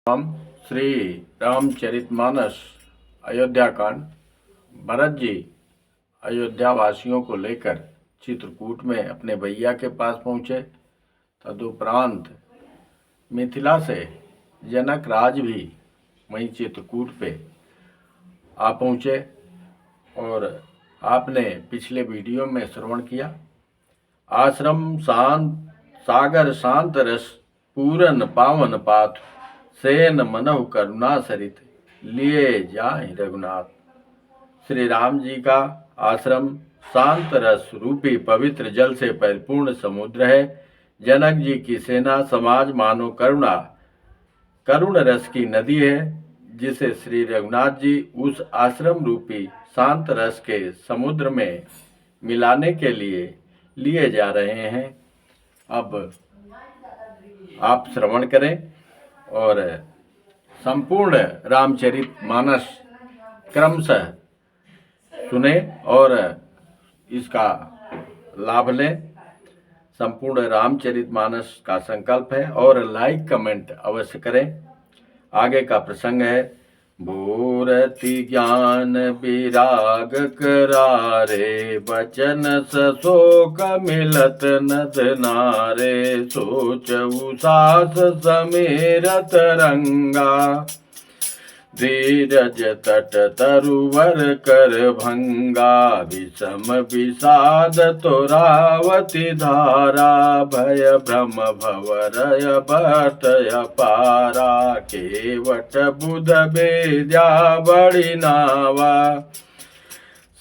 हम श्री रामचरितमानस अयोध्या कांड। भरत जी अयोध्या वासियों को लेकर चित्रकूट में अपने भैया के पास पहुँचे। तदुपरांत मिथिला से जनक राज भी वहीं चित्रकूट पे आ पहुँचे और आपने पिछले वीडियो में श्रवण किया। आश्रम शांत सागर शांत रस पूरन पावन पाथ सेन मनहु करुणा सरित लिए जाहि रघुनाथ। श्री राम जी का आश्रम शांत रस रूपी पवित्र जल से परिपूर्ण समुद्र है। जनक जी की सेना समाज मानो करुण रस की नदी है, जिसे श्री रघुनाथ जी उस आश्रम रूपी शांत रस के समुद्र में मिलाने के लिए जा रहे हैं। अब आप श्रवण करें और संपूर्ण रामचरितमानस क्रमशः सुने और इसका लाभ लें। संपूर्ण रामचरितमानस का संकल्प है और लाइक कमेंट अवश्य करें। आगे का प्रसंग है। भूरति ज्ञान विराग करारे बचन शोक मिलत नद नारे सोचऊ सास समेरत रंगा धीरज तट तरुवर कर भंगा विषम विषाद तोरावती धारा भय भ्रम भवरय बतय पारा केवट बुध बेद्या बड़ी नावा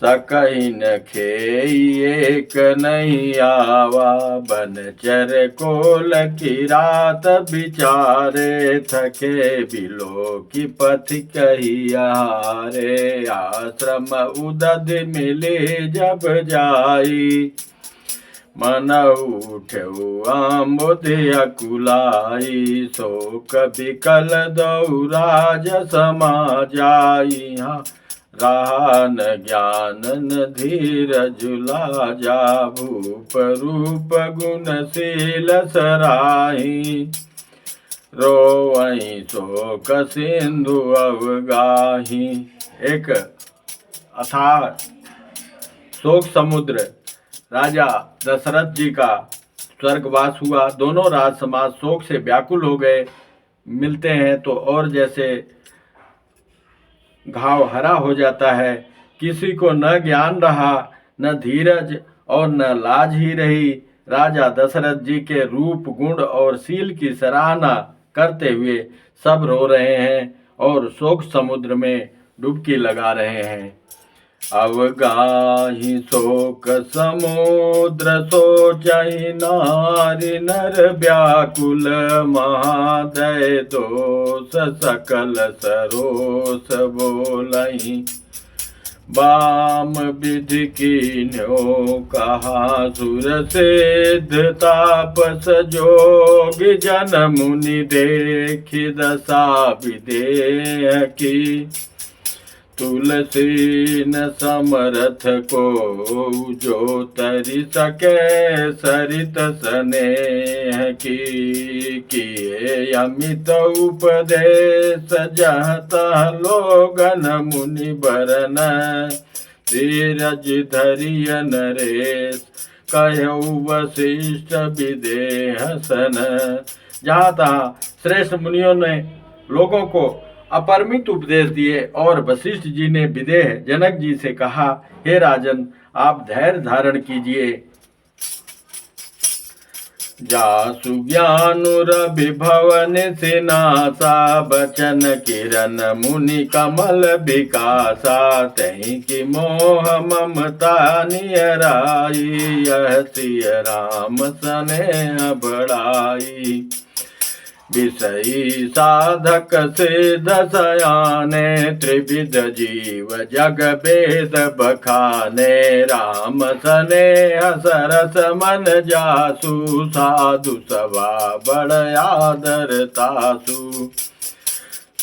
सकई न खेई एक नहीं आवा बनचर कोल की रात बिचारे थके बिलो की पथ कहियारे आश्रम उदद मिले जब जाई मन उठऊ आम्बोधि अकुलाई शोक बिकल दौराज समा जाई रान ज्ञानन धीरज लाजा भूप रूप गुणशील सराही रोवई शोक सिंधु अवगाही। एक अथाह शोक समुद्र राजा दशरथ जी का स्वर्गवास हुआ। दोनों राज समाज शोक से व्याकुल हो गए। मिलते हैं तो और जैसे घाव हरा हो जाता है। किसी को न ज्ञान रहा न धीरज और न लाज ही रही। राजा दशरथ जी के रूप गुण और शील की सराहना करते हुए सब रो रहे हैं और शोक समुद्र में डुबकी लगा रहे हैं। अवगाही शोक समुद्र सोचहि नारी नर व्याकुल महादय दोष सकल सरोस बोलहि बाम विधि कीन्यो कहा सुर सिद्ध तापस जोग जन मुनि देखि दशा विदेह की तुलसी न समरथ को जो तरि सके सरित स्नेह की किए अमित उपदेश जहता लोगन मुनि बरन धीरज धरिय नरेश कहु वशिष्ठ विदेह सन। जहाँ तहाँ श्रेष्ठ मुनियों ने लोगों को अपरिमित उपदेश दिए और वशिष्ठ जी ने विदेह जनक जी से कहा, हे राजन, आप धैर्य धारण कीजिए। जासु ज्ञानुर विभवन सिनासा बचन किरण मुनि कमल विकासा तहि की मोह ममता नियराई यह सिय राम स्नेह बढ़ाई विषयी साधक सिद्ध सयाने त्रिविध जीव जग वेद बखाने राम स्नेह सरस मन जासु साधु सभा बड़ आदर तासु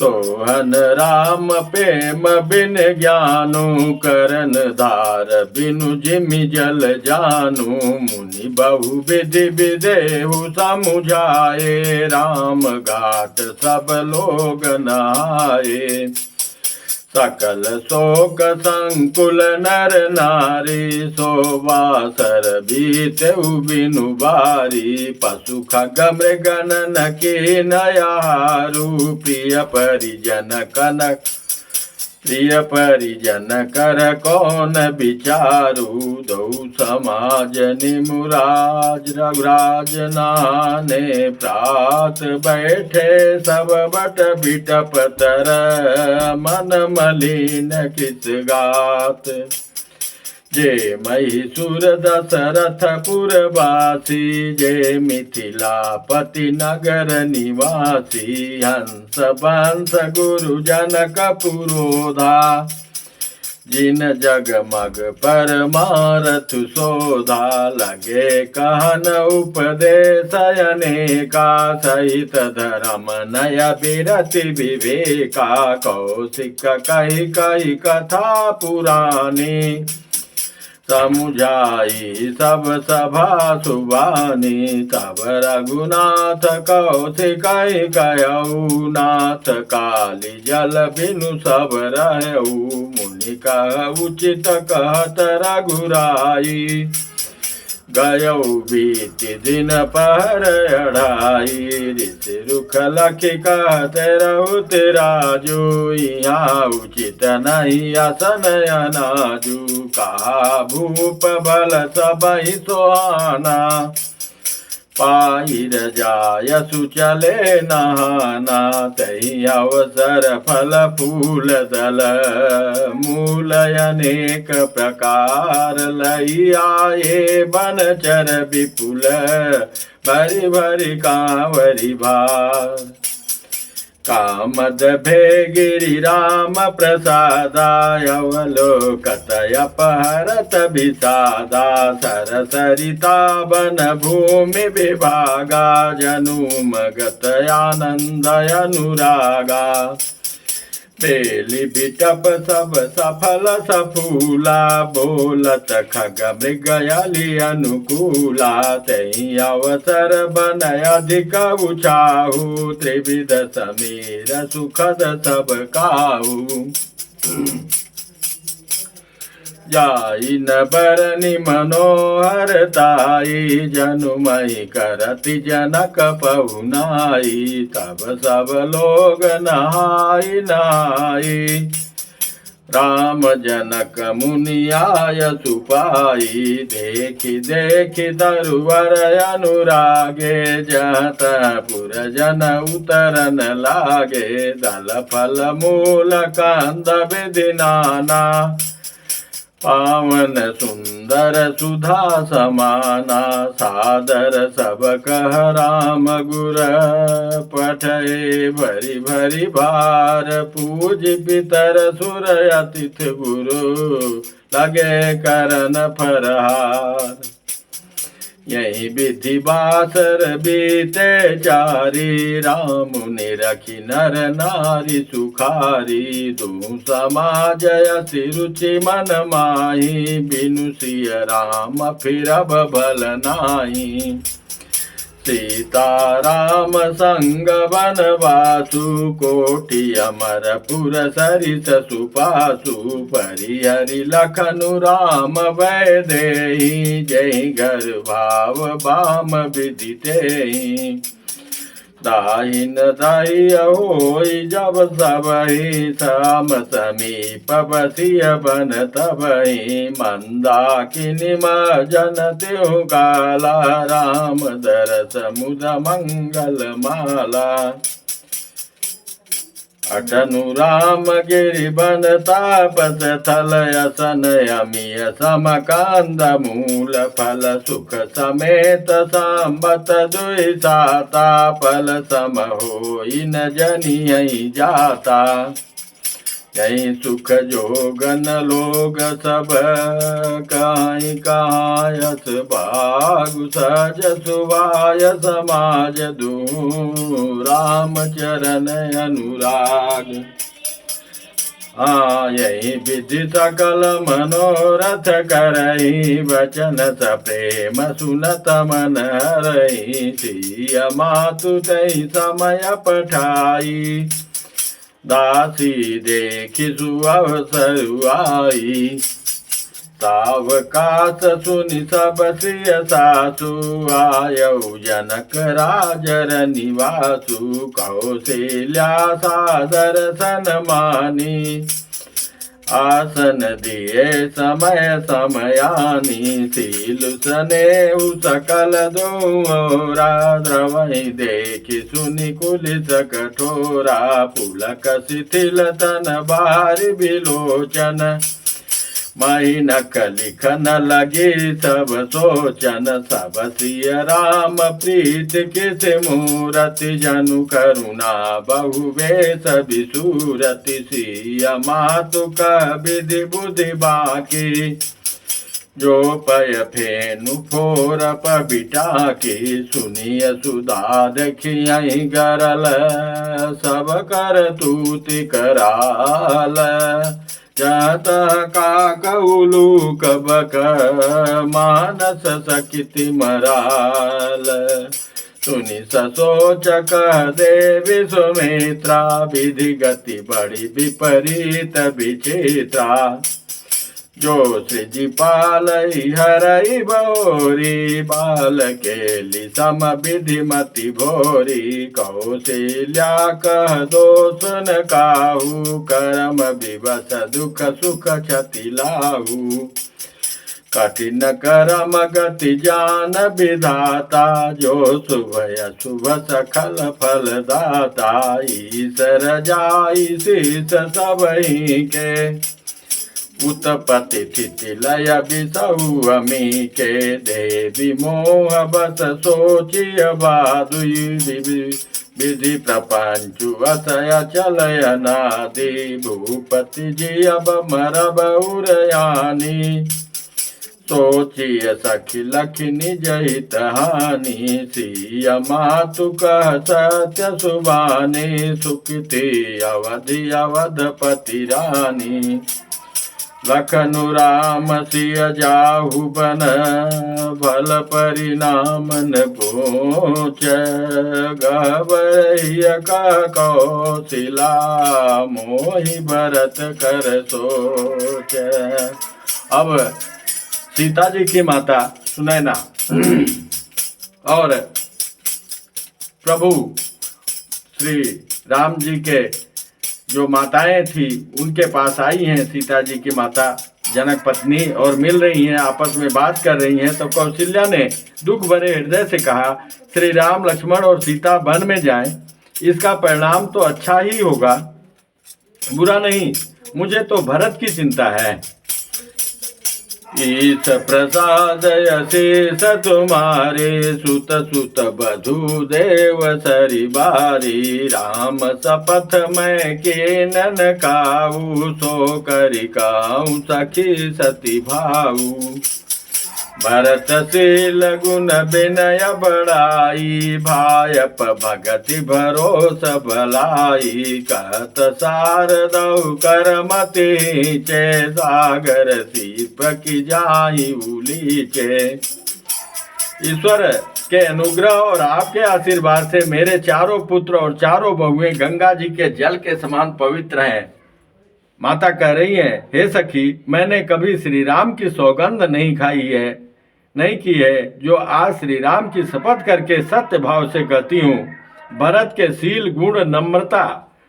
सोहन राम प्रेम बिन ज्ञानु करन धार बिनु जिमि जल जानु मुनि बहु विधि विदेहु समुझाए राम घाट सब लोग नहाए सकल शोक संकुल नर नारी शोभासर बीतेउ बिनु बारी पशु खग मृग नकी नयारु प्रिय परिजन कर कौन विचारु दौ समाज निमुराज रघुराज नाने प्रात बैठे सब बट बिटप तर मन मलिन किस गात जे महिषुर दशरथ पुरवासी जे मिथिलापति नगर निवासी हंस बंस गुरु जनक पुरोधा जिन जगमग परमारथ शोधा लगे कहन उपदेश अनेका सहित धर्म नय विरति विवेका कौशिक कही कही कथा पुरानी समुझाई सब सभा सुबानी तब रघुनाथ कौशिक कहऊ नाथ काली जल बिनु सब रहऊ मुनि कह उचित कहत रघुराई गयऊ बीति दिन पहर अढ़ाई ऋषि रुख लखि कहते रहुत राजू यहाँ उचित नहीं असन अनाजू कहा भूप बल सबहि सुहाना पाहिर जायसु चले नहाना तही अवसर फल फूल दल मूल अनेक प्रकार लई आए बनचर विपुल भरि भरि कांवरि भार कामद भे गिरि राम प्रसादाय अवलोकत अपहरत विषादा सरसरिता वन भूमि विभागा जनुमगत आनंद अनुरागा बेली बिटप सब सफल सफूला बोलत खग मृगयलि अनुकूला तही अवसर बन अधिक उचाहु त्रिविध समीर सुखद सब काहू जाई न बरनि मनोहर ताई जनुमहि करति जनक पहुनाई तब सब लोग नहाई नहाई राम जनक मुनि आय सुपाई देखि देखि तरुवर अनुरागे जत पुर जन उतरन लागे दल फल मूल कंद विधि नाना पावन सुंदर सुधा समाना सादर सब कह राम गुर पठे भरि भरि भार पूज पितर सुर अतिथ गुरु लगे करन फरहार यही विधि बासर बीते चारी राम ने रखी नर नारी सुखारी दू समाज यति रुचि मन माही बिनु सिय राम फिरब भल नाही सीता राम संग वनवासु कोटि अमरपुर सरिस सुपासु परिहरि लखनु राम वैदेही जय घर भाव बाम विदितेहि दाहिन दाई होई जब सबहि साम समीप बसिय बन तबहि मंदाकिनी जन त्यु काला राम दरस मुद मंगल माला अटनु राम गिरि बन तापस थल असन अमिय समकांद मूल फल सुख समेत सांबत दुई साता फल सम होई न जनियै जाता यही सुख जोगन लोग सब कहीं कहायस बागु सज सुवाय समाज दू राम चरण अनुराग। यही विधि सकल मनोरथ करही वचन स प्रेम सुनत मन हरही। सिय मातु तहि समय पठाई दासी देखि सुअवसर आई। सावकाश सुनि सब श्रिय सासु आयऊ जनक राजर निवासु। कौशल्या सादर सन मानी आसन दिए समय समयानी। सील सनेहु सकल दोरा द्रवहि देखि सुनि कुलिस कठोरा। पुलक शिथिल तन बाहरि बिलोचन महिनक लिखन लगे सब सोचन। सब सिय राम प्रीत किस मूरति जनु करुणा बहु वेश विसूरति। सिय मातु कह विधि बुद्धि बाकी जो पय फेनु फोर पबिटा की। सुनिय सुधा देखियहि गरल सब कर तूति कराल। जात काकउलू कबक मानस सकिति मराल। सुनि ससोच कह देवी सुमित्रा विधि गति बड़ी विपरीत विचित्रा। जो सृजि पालई हरई भोरी बाल केली सम विधि मति भोरी। कौशल्या कह दो सुन काहू कर्म विवश दुख सुख क्षति लाहू। कठिन कर्म गति जान विधाता जो शुभ अशुभ सखल फल दाता। ईश्वर जाई शीस सबहि के उत्पत्ति स्थिति लय बिसहु अमी के। देवी मोह बस सोचिय बादुई विधि प्रपंचु असय चलय नादि। भूपति जी अब मरब उरयानी सोचिय सखी लखी निज हित हानि। सिय मातु कह सत्य सुबानी सुखती अवधि अवधपति रानी। लखनु राम सिय जाहु बन भल परिणाम न पूछ। गहबरहिय कौशिला मोहि भरत कर सोच। अब सीता जी की माता सुनैना और प्रभु श्री राम जी के जो माताएं थी उनके पास आई हैं। सीता जी की माता जनक पत्नी और मिल रही हैं, आपस में बात कर रही हैं। तो कौशल्या ने दुख भरे हृदय से कहा, श्री राम लक्ष्मण और सीता वन में जाएं, इसका परिणाम तो अच्छा ही होगा, बुरा नहीं। मुझे तो भरत की चिंता है। ईश प्रसाद यशेष तुम्हारे सुत सुत बधु देव सरि बारी। राम सपथ मैं केनन काऊ सो करिकाऊ सखी सती भाऊ। भरत शील गुण विनय बढ़ाई भायप भगति भरोस भलाई। कहत शारदौ करमति चे सागर सीप की जाई उलीचे। ईश्वर के अनुग्रह और आपके आशीर्वाद से मेरे चारों पुत्र और चारों बहुएं गंगा जी के जल के समान पवित्र हैं। माता कह रही है, हे सखी, मैंने कभी श्री राम की सौगंध नहीं की है जो आज श्री राम की शपथ करके सत्य भाव से कहती हूँ। भरत के शील गुण नम्रता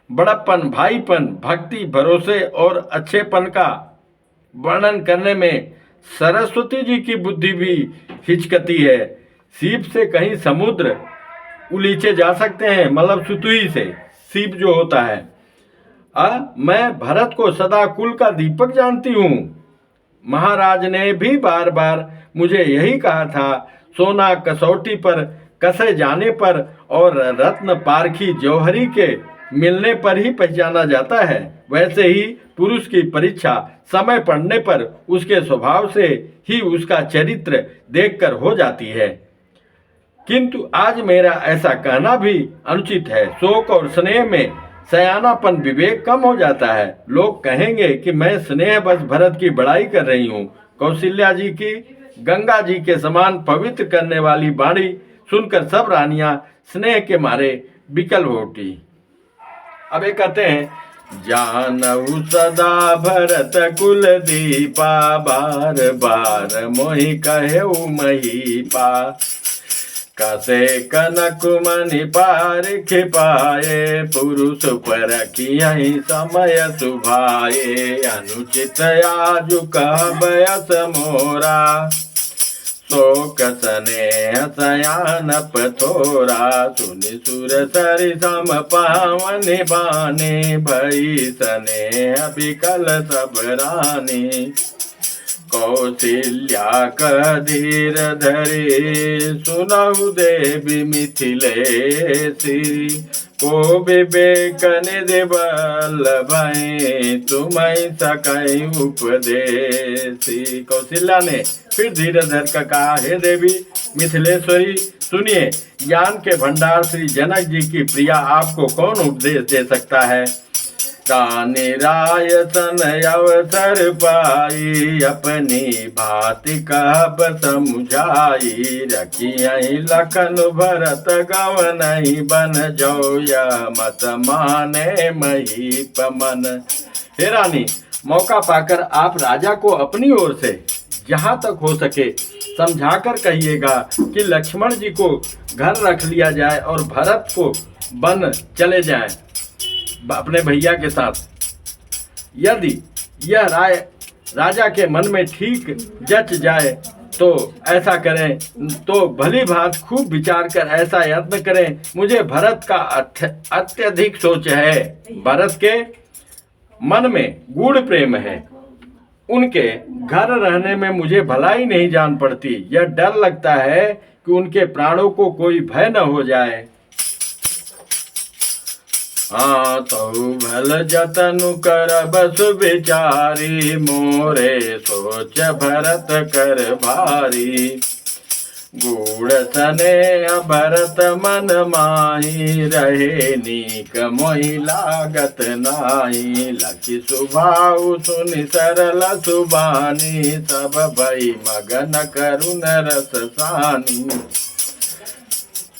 बड़प्पन भाईपन भक्ति भरोसे और अच्छेपन का वर्णन करने में सरस्वती जी की बुद्धि भी हिचकती है। सीप से कहीं समुद्र उलीचे जा सकते हैं, मतलब सुतुई से सीप जो होता है। मैं भरत को सदा कुल का दीपक जानती हूँ। महाराज ने भी बार बार मुझे यही कहा था, सोना कसौटी पर कसे जाने पर और रत्न पारखी जौहरी के मिलने पर ही पहचाना जाता है, वैसे ही पुरुष की परीक्षा समय पड़ने पर उसके स्वभाव से ही उसका चरित्र देखकर हो जाती है। किंतु आज मेरा ऐसा कहना भी अनुचित है। शोक और स्नेह में सयानापन विवेक कम हो जाता है। लोग कहेंगे कि मैं स्नेह बस भरत की बड़ाई कर रही हूँ। कौशल्या जी की गंगा जी के समान पवित्र करने वाली वाणी सुनकर सब रानियां स्नेह के मारे विकल हो उठी। अब ये कहते हैं, जानऊ सदा भरत कुल दीपा, बार बार मोहि कहेऊ महीपा, कसे कनक मणि पारिख पाए, पुरुष पर कियहि समय सुभाए, अनुचित आजु कह बयस मोरा, शोक स्नेह सयान पथोरा, सुनि सुर सरि सम पावन बाने, भई स्नेह विकल सब रानी, कौशल्या कह धीर धरी, सुनहु देवी मिथिलेसी, को विवेक निधि बल्लभई, तुम्हें सकई उपदेसी। कौशल्या ने फिर धीरे धर कर कहा, हे देवी मिथिलेश्वरी, सुनिए, ज्ञान के भंडार श्री जनक जी की प्रिया आपको कौन उपदेश दे सकता है। रानी राय सन अवसर पाई, अपनी भांति कहब समुझाई, रखियहि लखन भरत गवनहि, बन जो यह मत माने महीप मन। हे रानी, मौका पाकर आप राजा को अपनी ओर से जहाँ तक हो सके समझाकर कहिएगा कि लक्ष्मण जी को घर रख लिया जाए और भरत को वन चले जाएं अपने भैया के साथ। यदि यह राय राजा के मन में ठीक जच जाए तो ऐसा करें, तो भली भांति खूब विचार कर ऐसा यत्न करें। मुझे भरत का अत्यधिक सोच है। भरत के मन में गूढ़ प्रेम है। उनके घर रहने में मुझे भलाई नहीं जान पड़ती। यह डर लगता है कि उनके प्राणों को कोई भय न हो जाए। हाँ तो भल जतनु कर बस विचारी, मोरे सोच भरत कर भारी, गूढ़ स्नेह भरत मन माही, रहे नीक मोहि लागत नाही, लखि सुभाउ सुनि सरल सुबानी, सब भई मगन करुण रस सानी।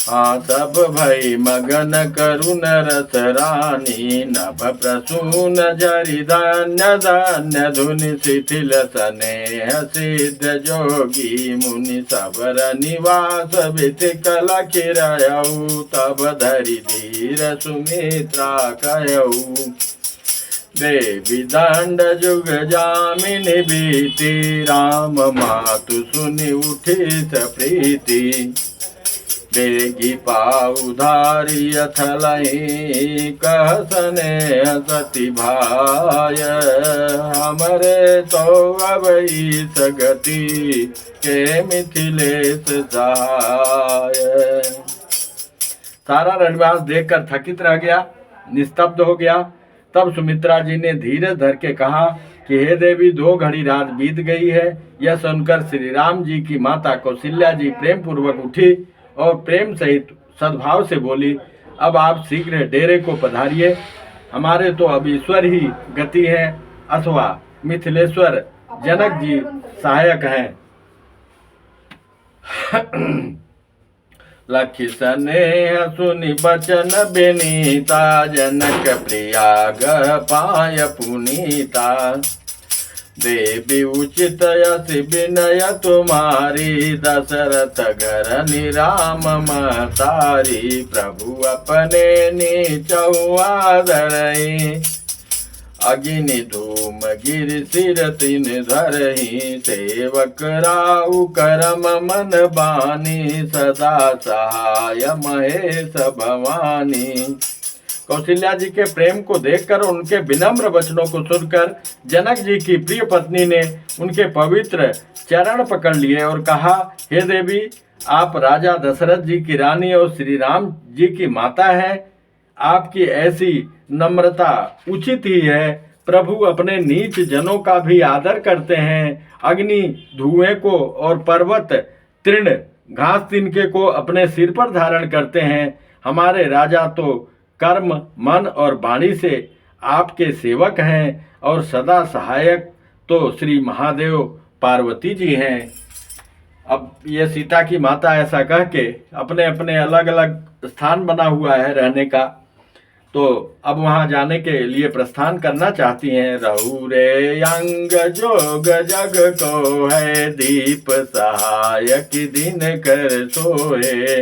हाँ सब भई मगन करुण रस रानी, नभ प्रसून जरि धान्य धान्य, धुनि शिथिल स्नेह सिद्ध जोगी मुनि, सबर निवास विथिक लखि रहउ, तब धरि धीर सुमित्रा कहऊ, देवी दंड जुग जामिनी बीती, राम मातु सुनि उठी प्रीति, बेगी पाउ धारी अथलहि, कह स्नेह सती भाय, हमरे तो अबई सगति, के मिथिलेश सहाय। सारा रणवास देखकर थकित रह गया, निस्तब्ध हो गया। तब सुमित्रा जी ने धीरज धर के कहा कि हे देवी, 2 घड़ी रात बीत गई है। यह सुनकर श्री राम जी की माता कौशल्या जी प्रेम पूर्वक उठी और प्रेम सहित सद्भाव से बोली, अब आप शीघ्र डेरे को पधारिए। हमारे तो अब ईश्वर ही गति है अथवा मिथिलेश्वर जनक जी सहायक हैं। लखि स्नेह सुनि बचन विनीता, जनक प्रिया गह पाय पुनीता, देवी उचित यति विनय तुम्हारी, दशरथ घर निराम महतारी, प्रभु अपने नीचऊ आदरहि, अग्नि धूम गिर सिर तिन धरहि, सेवक राउ करम मन बानी, सदा सहाय महेश भवानी। कौशल्या जी के प्रेम को देखकर, उनके विनम्र वचनों को सुनकर जनक जी की प्रिय पत्नी ने उनके पवित्र चरण पकड़ लिए और कहा, हे देवी, आप राजा दशरथ जी की रानी और श्री राम जी की माता हैं। आपकी ऐसी नम्रता उचित ही है। प्रभु अपने नीच जनों का भी आदर करते हैं। अग्नि धुएं को और पर्वत तृण घास तिनके को अपने सिर पर धारण करते हैं। हमारे राजा तो कर्म मन और वाणी से आपके सेवक हैं और सदा सहायक तो श्री महादेव पार्वती जी हैं। अब ये सीता की माता ऐसा कह के अपने अपने अलग अलग स्थान बना हुआ है रहने का, तो अब वहां जाने के लिए प्रस्थान करना चाहती हैं। रहु रे अंग जोग जग को है, दीप सहायक दिन कर सोए।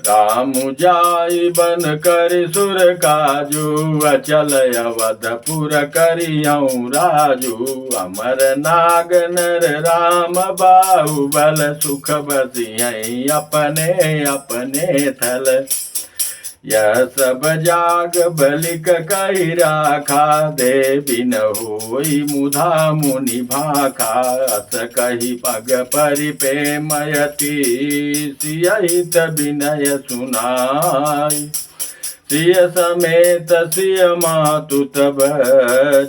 राम जाई बन कर सुर काजू, अचल अवधपुर करियऊँ राजू। अमर नाग नर राम बाहुबल, सुख बसियँ अपने अपने थल। यह सब जाग बलिक कही राखा, दे बिन होई मुधा मुनि भाखा। अस कही पग परिपेमयति, सियहित विनय सुनाई। सिय समेत सिय मातु तब,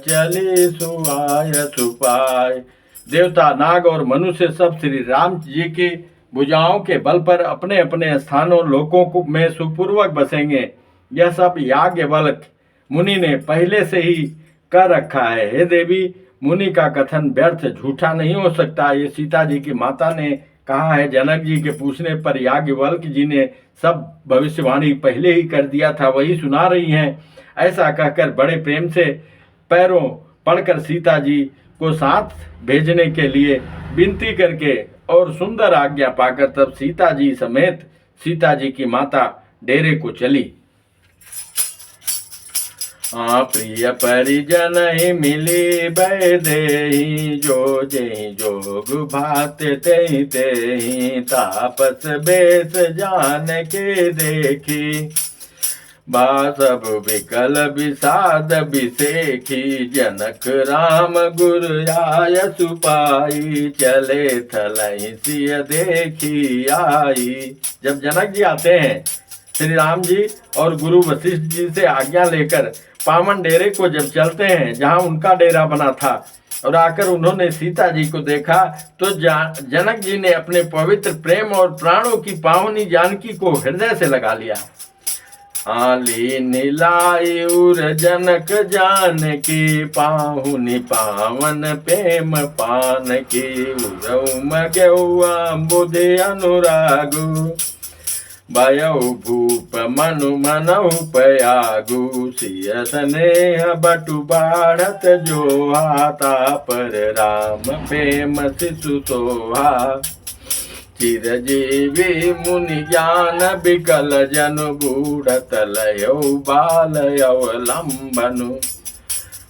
चली सुआय सुपाय। देवता नाग और मनुष्य सब श्री राम जी की भुजाओं के बल पर अपने अपने स्थानों लोकों में सुपूर्वक बसेंगे। यह सब याज्ञवल्क्य मुनि ने पहले से ही कर रखा है। हे देवी, मुनि का कथन व्यर्थ झूठा नहीं हो सकता। ये सीता जी की माता ने कहा है। जनक जी के पूछने पर याज्ञवल्क्य जी ने सब भविष्यवाणी पहले ही कर दिया था, वही सुना रही हैं। ऐसा कहकर बड़े प्रेम से पैरों पड़कर सीता जी को साथ भेजने के लिए विनती करके और सुंदर आज्ञा पाकर तब सीता जी समेत सीता जी की माता डेरे को चली। प्रिय परिजन ही मिली बैदेही, जो जय जोग भात तेहि तेहि। तापस बेस जान के देखी, बासब विकल विषाद विसेखी। जनक राम गुरु आय सुपाई, चले थलहि सिय देखी आई। जब जनक जी आते हैं, श्री राम जी और गुरु वशिष्ठ जी से आज्ञा लेकर पावन डेरे को जब चलते हैं जहां उनका डेरा बना था, और आकर उन्होंने सीता जी को देखा, तो जनक जी ने अपने पवित्र प्रेम और प्राणों की पावनी जानकी को हृदय से लगा लिया। आली नीलाई उर जनक जान की, पाहुनि पावन प्रेम पान की। उरउम गेउआ बुधि अनुरागु, भयउ भूप मनु मनउ पयागु। सिय स्नेह बटु बाढ़त जोहा, तापर राम प्रेम शिशु सोहा। चिरजीवी मुनि ज्ञान विकल जनु, बूढ़त लयो बाल अवलंबनु।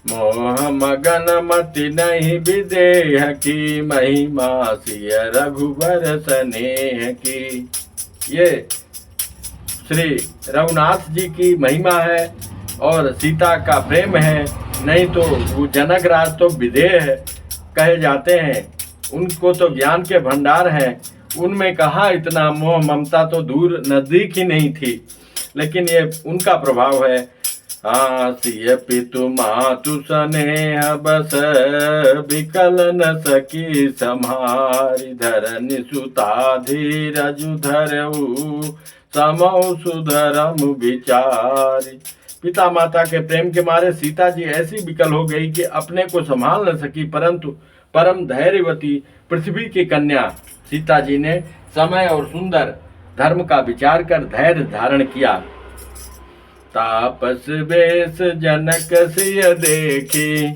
मोह मगन मति नहीं विदेह की, महिमा सिय रघुबर स्नेह की। ये श्री रघुनाथ जी की महिमा है और सीता का प्रेम है। नहीं तो वो जनक राज तो विदेह कहे जाते हैं, उनको तो ज्ञान के भंडार हैं। उनमें कहा इतना मोह ममता तो दूर नजदीक ही नहीं थी, लेकिन ये उनका प्रभाव है। सिय पितु मातु स्नेह बस, विकल न सकी सम्हारि। धरनि सुता धीरजु धरऊ, समौ सुधरम विचारी। पिता माता के प्रेम के मारे सीता जी ऐसी विकल हो गई कि अपने को संभाल न सकी, परंतु परम धैर्यवती पृथ्वी की कन्या सीता जी ने समय और सुंदर धर्म का विचार कर धैर्य धारण किया। तापस वेश जनक सिय देखी,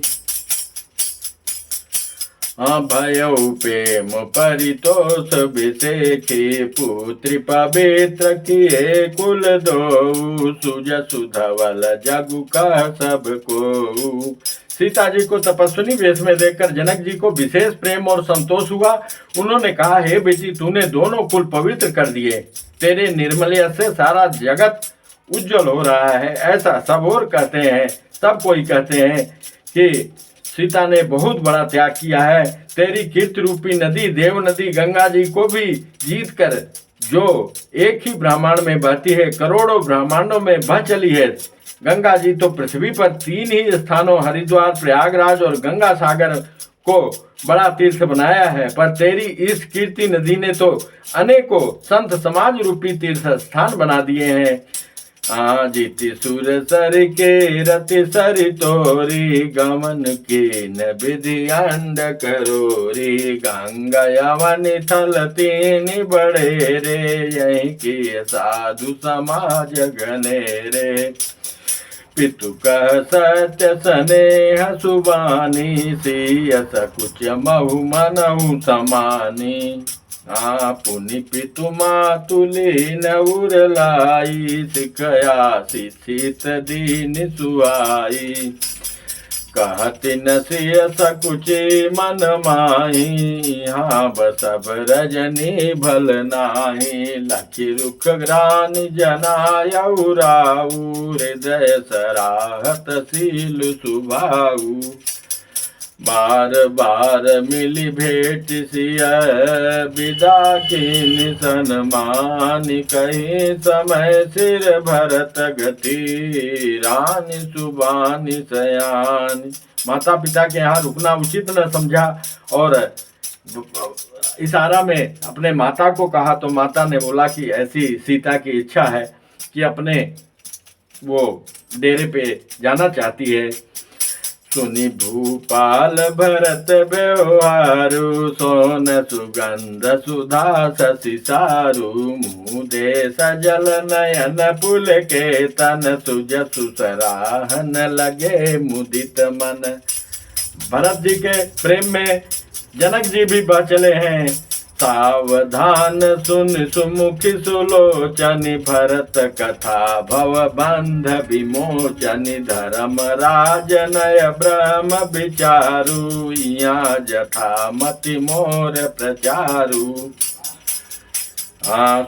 भयउ प्रेम परितोष विसेखी। पुत्री पवित्र किए कुल दो, सुजसु धवल जगु का सबको। सीता जी को तपस्विनी वेश में देखकर जनक जी को विशेष प्रेम और संतोष हुआ। उन्होंने कहा, हे बेटी, तूने दोनों कुल पवित्र कर दिए। तेरे निर्मल्य से सारा जगत उज्जवल हो रहा है। ऐसा सब और कहते हैं, सब कोई कहते हैं कि सीता ने बहुत बड़ा त्याग किया है। तेरी कीर्ति रूपी नदी देव नदी गंगा जी को भी जीत कर जो एक ही ब्रह्मांड में बहती है, करोड़ों ब्रह्मांडों में बह चली है। गंगा जी तो पृथ्वी पर 3 ही स्थानों हरिद्वार, प्रयागराज और गंगा सागर को बड़ा तीर्थ बनाया है, पर तेरी इस कीर्ति नदी ने तो अनेकों संत समाज रूपी तीर्थ स्थान बना दिए हैं। जीति सुर सर के रति सरि तोरी, गमन के न विधि अंड करोरी, गंगा यवन थल तीन बड़े रे, यही के साधु समाज घने रे। पितु कह सत्य स्नेह सुबानी, सियस कुछ महु मनहु समानी। पुनि पितु मातुली नउर लाई, सिखया शीत दीन सुहाई। कहति न सिय सकुचे मन माही, बसब रजनी भल नाही। लखी रुख ग्रान जनायउ राऊ, हृदय सराहत शील सुभाऊ। बार बार मिली भेट सिय, विदा कीन सन्मान। कहीं समय सिर भरत गति, रानी सुबानी सयानी। माता पिता के यहाँ रुकना उचित न समझा और इशारा में अपने माता को कहा, तो माता ने बोला कि ऐसी सीता की इच्छा है कि अपने वो डेरे पे जाना चाहती है। सुनि भूपाल भरत व्यवहारु, सोन सुगंध सुधा शशि सारु। मुँह दे सजल नयन पुल के तन, सुजसु सराहन लगे मुदित मन। भरत जी के प्रेम में जनक जी भी बह चले हैं। सावधान सुन सुमुखी सुलोचनि, भरत कथा भव बंध विमोचन। धर्म राज नय ब्रह्म विचारु, यहाँ जथा मति मोर प्रचारु।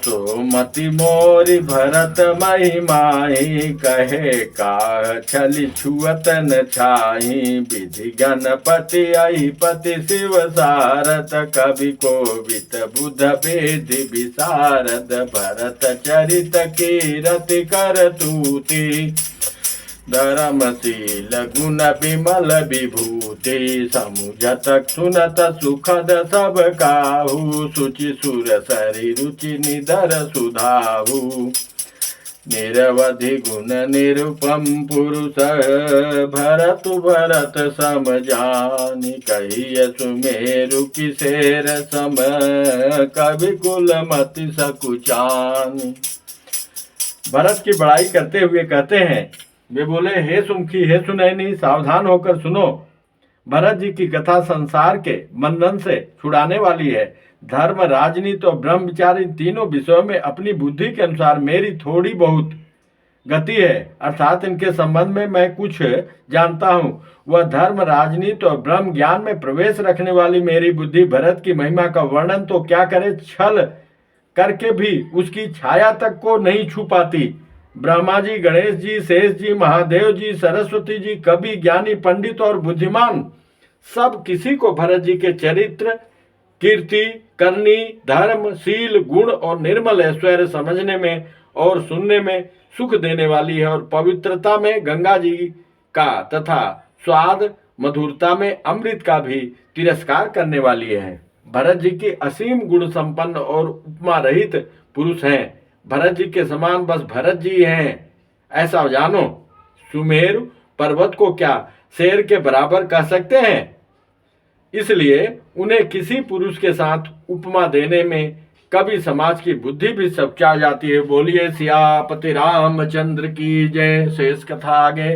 सो मति मोरी भरत महिमाही, कहे का छलि छुअत न छाही। विधि गणपति अहिपति शिव सारद, कवि कोवित बुध वेद विशारद। भरत चरित कीरति कर तूति, धर्मशील गुण विमल विभूति। समुझत सुनत सुखद सब काहू, शुचि सुर सरि रुचि निधर सुधाहु। निरवधि गुण निरुपम पुरुष, भरत भरत सम जानि। कहिय सुमेरु किसेर सम, कवि कुल मति सकुचानि। भरत की बड़ाई करते हुए कहते हैं, वे बोले, हे सुमुखी, हे सुनैनी, सावधान होकर सुनो। भरत जी की कथा संसार के बंधन से छुड़ाने वाली है। धर्म, राजनीति और ब्रह्म विचार, इन तीनों विषयों में अपनी बुद्धि के अनुसार मेरी थोड़ी बहुत गति है, अर्थात इनके संबंध में मैं कुछ जानता हूँ। वह धर्म, राजनीति और ब्रह्म ज्ञान में प्रवेश रखने वाली मेरी बुद्धि भरत की महिमा का वर्णन तो क्या करे, छल करके भी उसकी छाया तक को नहीं छू पाती। ब्रह्मा जी, गणेश जी, शेष जी, महादेव जी, सरस्वती जी, कवि, ज्ञानी, पंडित और बुद्धिमान, सब किसी को भरत जी के चरित्र, कीर्ति, करनी, धर्म, शील, गुण और निर्मल ऐश्वर्य समझने में और सुनने में सुख देने वाली है, और पवित्रता में गंगा जी का तथा स्वाद मधुरता में अमृत का भी तिरस्कार करने वाली है। भरत जी की असीम गुण संपन्न और उपमा रहित पुरुष हैं। भरत जी के समान बस भरत जी हैं, ऐसा जानो। सुमेरु पर्वत को क्या शेर के बराबर कह सकते हैं? इसलिए उन्हें किसी पुरुष के साथ उपमा देने में कभी समाज की बुद्धि भी सपचा जाती है। बोलिए सियापति रामचंद्र की जय। शेष कथा आगे।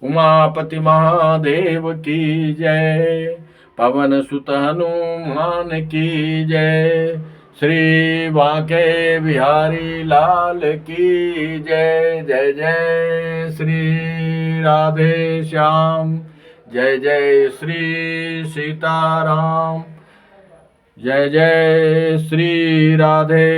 उमापति महादेव की जय। पवन सुत हनुमान की जय। श्री बांके बिहारी लाल की जय। जय जय श्री राधे श्याम। जय जय श्री सीताराम। जय जय श्री राधे।